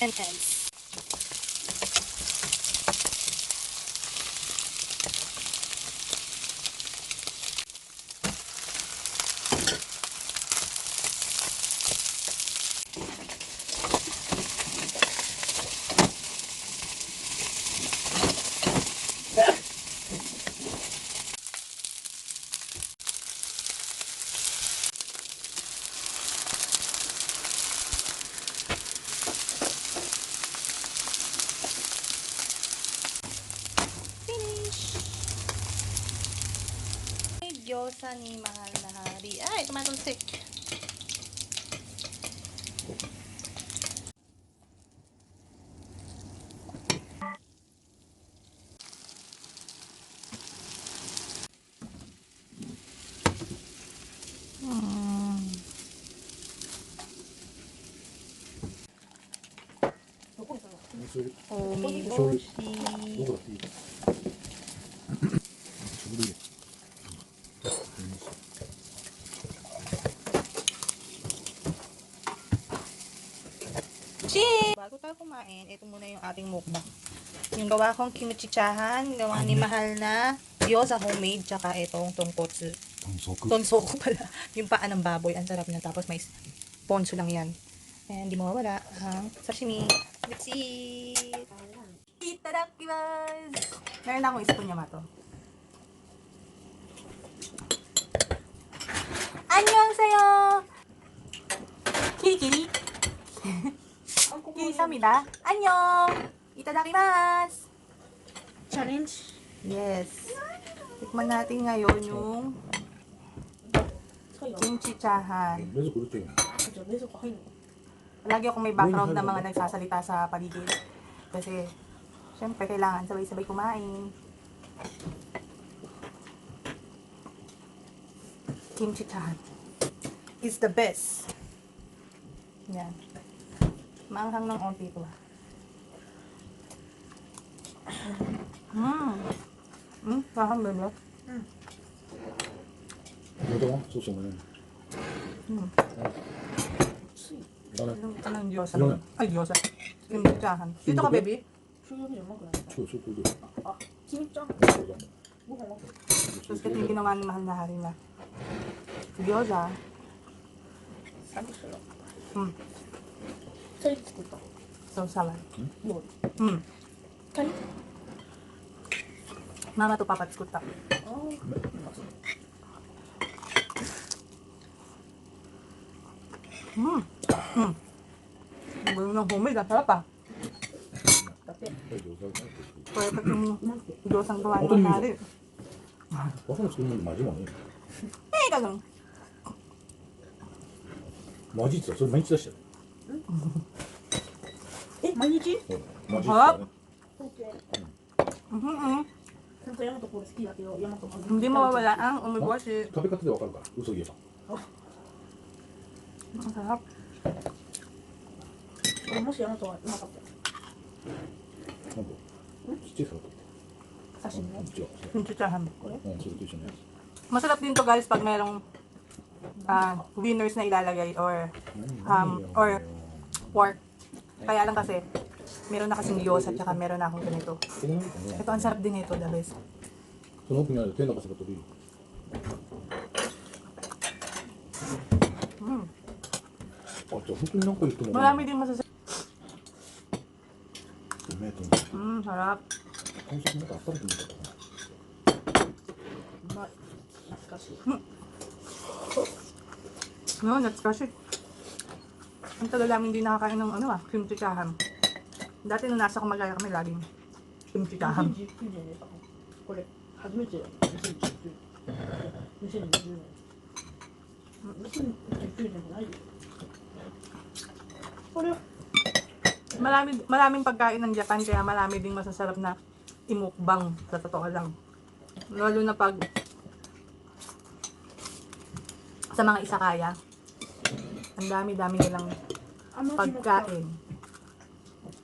And eggs. Gyouza ni mahal na hari. Ay, tomato stick. Omiboshi. Bago tayo kumain, ito muna yung ating mukbang. Yung gawa kong kimchi chahan, gawa ni mahal na gyouza homemade, tsaka itong tonkotsu. Tosoku pala. Yung paa ng baboy, ang sarap na. Tapos may ponzu lang yan. And hindi mawawala ang sashimi. Let's eat! Itadakimasu! Meron akong spoon Yamato. Annyeonghaseyo! Kiri-kiri! Kiri-samida! Annyeong! Itadakimasu! Challenge? Yes. Tikman natin ngayon yung Kimchi Chahan. Lagi akong may background na mga nagsasalita sa paligid. Kasi, syempre, kailangan sabay-sabay kumain. Kimchi Chahan is the best. Yan. Maanghang ng onti ito. Sahang ba ba? Ito mo? Susunod na. Ito ng Gyouza. Ay, Gyouza. Kimchi Chahan. Dito ka, baby? Tapos ito yung ginawa ni mahal na hari na Gyouza. Sausawan. Mama to papa tsukuta. Ang gulo ng homemade, ang sarap ah. Kaya pag yung gyozang gawa ng hari. 와사비 쓰는 거 맞지 마. Eh, ganun. 맛있어. 저 많이 썼어. Eh, 毎日? 맛있어. Siyempre, Yamato ko好きだけど、Yamatoも Hindi mawawala ang umiboshi. 食べ方でわかるか嘘言えば。 Ang sarap. 俺もしYamatoはうまかった。なんかちっちゃい皿取って。刺身ね。違う。 Kimchi Chahan. それと一緒のやつ。 Masarap din to guys pag merong winners na ilalagay or pork. Kaya lang kasi meron na kasing gyouza at saka meron na akong ganito. Ito ang sarap din ito, the best. その奥にある天の笠が取る。あ、じゃあ本当に何個言っても。 Marami din masasabi. うめえと思う。 Sarap. この先なんか温めてみたかな。うまい。懐かしい。No, natsukashi. Ang tagal namin hindi nakakain ng kimchi chahan. Dati nung nasa Kumagaya kami, laging kimchi chahan. 2019年でさ、これ初めて2019年。2020年もないよ。Maraming pagkain ng Japan, kaya marami ding masasarap na imukbang, sa totoo lang. Lalo na pag sa mga isakaya, ang dami-dami nilang pagkain.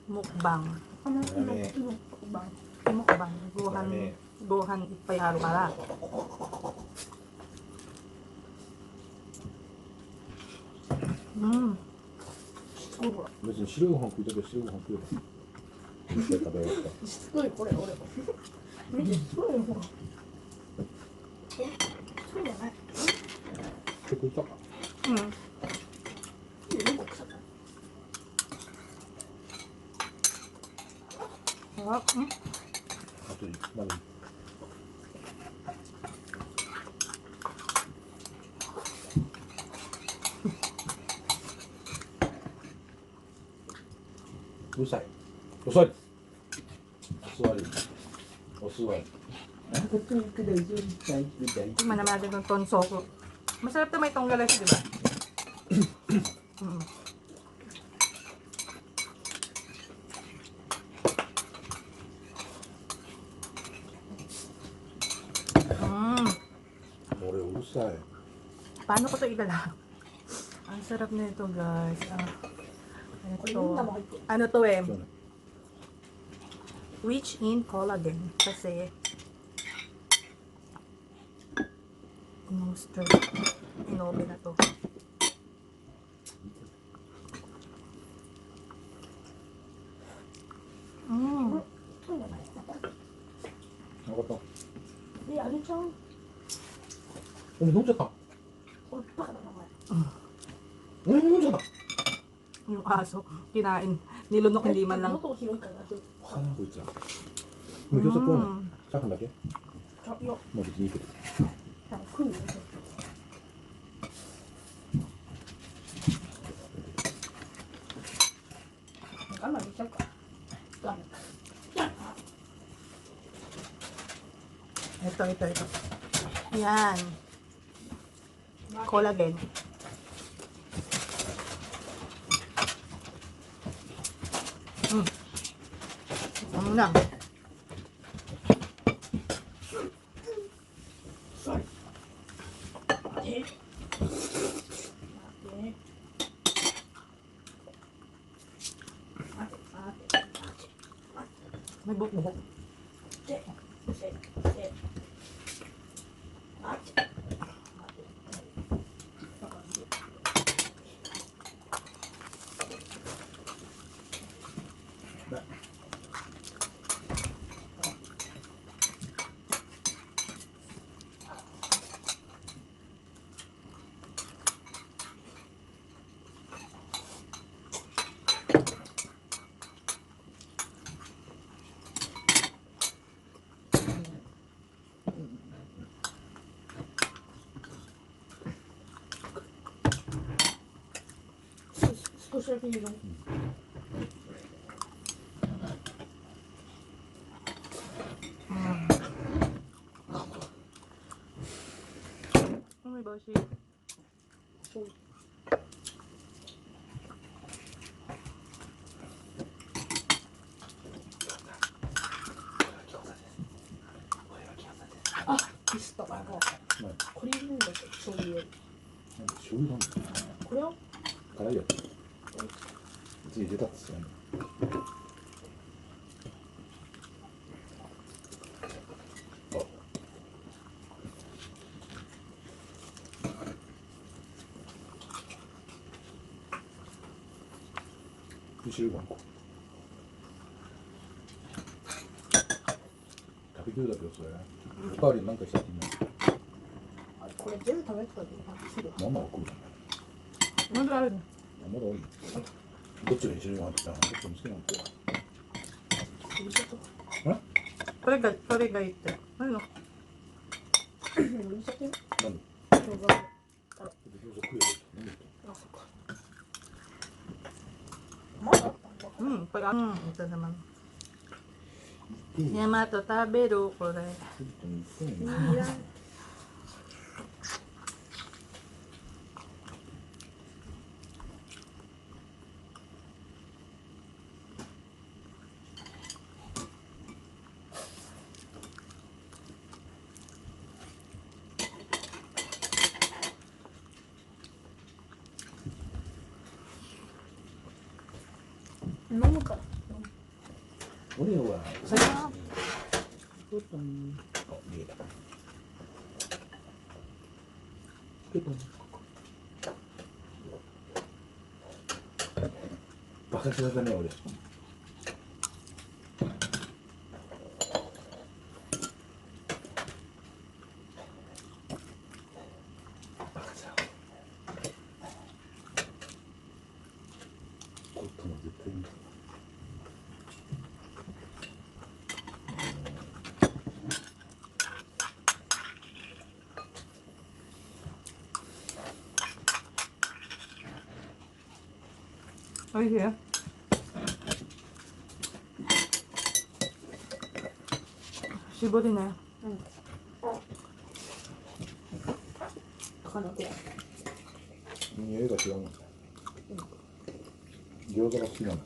Mukbang. Mukbang. Gohan ipay haru-hara. 別に白いご飯食いたけど白いご飯食えばいっぱい食べようか。しつこいこれ俺見てしつこいよほらそうじゃない結構いたか。なんか臭かったあとまだうるさい。遅い。お座り。お座り。Tikman naman natin itong Tosoku. Masarap naman itong galas, di ba? Ore, うるさい。 Paano ko ito igala? Ang sarap na ito, guys. Ano to eh? Rich in collagen. Kasi monster. Inobe na to.分かった。あげちゃうお前飲んじゃった。俺バカだなお前飲んじゃった。 Yung aso, kinain. Nilunok hindi man lang. 喉広いから大丈夫はなこいつら。もう餃子食わない。チャーハンだけ。いやまあ別にいいけど。食うよ我慢できちゃうか我慢 Ito. Yan. Collagen. Ano na? May buhok-buhok.少しだけいいのMay bashi.あ、ミスったこれ入れるんだけど醤油よりなんか醤油なんだ。これを辛いやつ。別に入れたって知らない。後ろ番号。食べきるだけよそれ。おかわりなんかしたっていいあこれ全部食べてたらすぐの。まんま送るじゃない。 Ano ba? まだ多い。どっちが一緒にご飯食ったの？どっちも好きなんだよ。Pare ga ito. Ano? うるさくねなんで？生姜餃子食えよ。なんで？あそっかまだあったんだ Ito naman. Yamato taberu ko rin. いや う飲むから。俺のはさあ、ちょっとね。あ、見えた。ちょっとバカ強だね俺。バカ強。こっちも絶対に。おいしい。絞りね。高菜と。匂いが違うの。餃子が好きなの。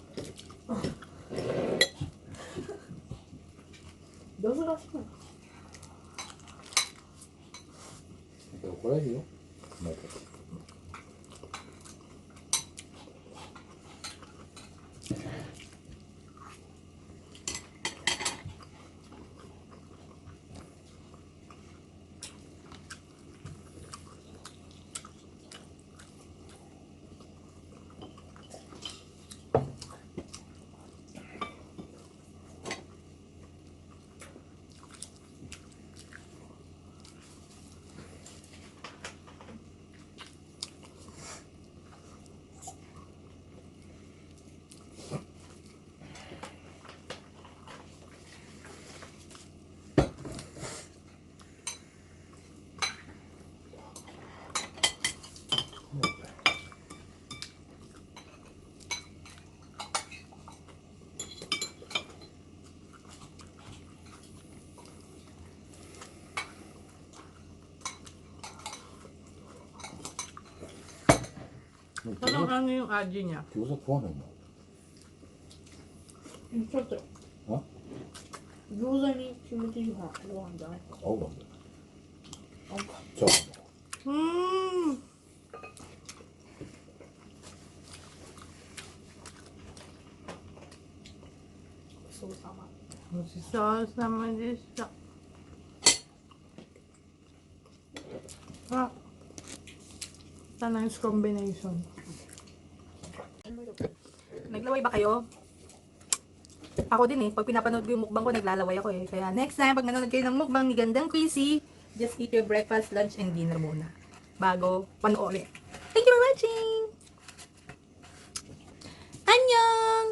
餃子が好きなの。怒られるよ。毎回。Parang ano yung aji niya? 餃子食わないの？ちょっと。あ？餃子にキムチご飯じゃないか。合うなんだよ。合うか。じゃあ。そうさま。ごちそうさまでした。Ah, ito nice combination. Naglaway ba kayo? Ako din eh. Pag pinapanood ko yung mukbang ko, naglalaway ako eh. Kaya next time, pag nanonood kayo ng mukbang ni Gandang Krissy, just eat your breakfast, lunch, and dinner muna. Bago panoorin. Thank you for watching! Annyeong!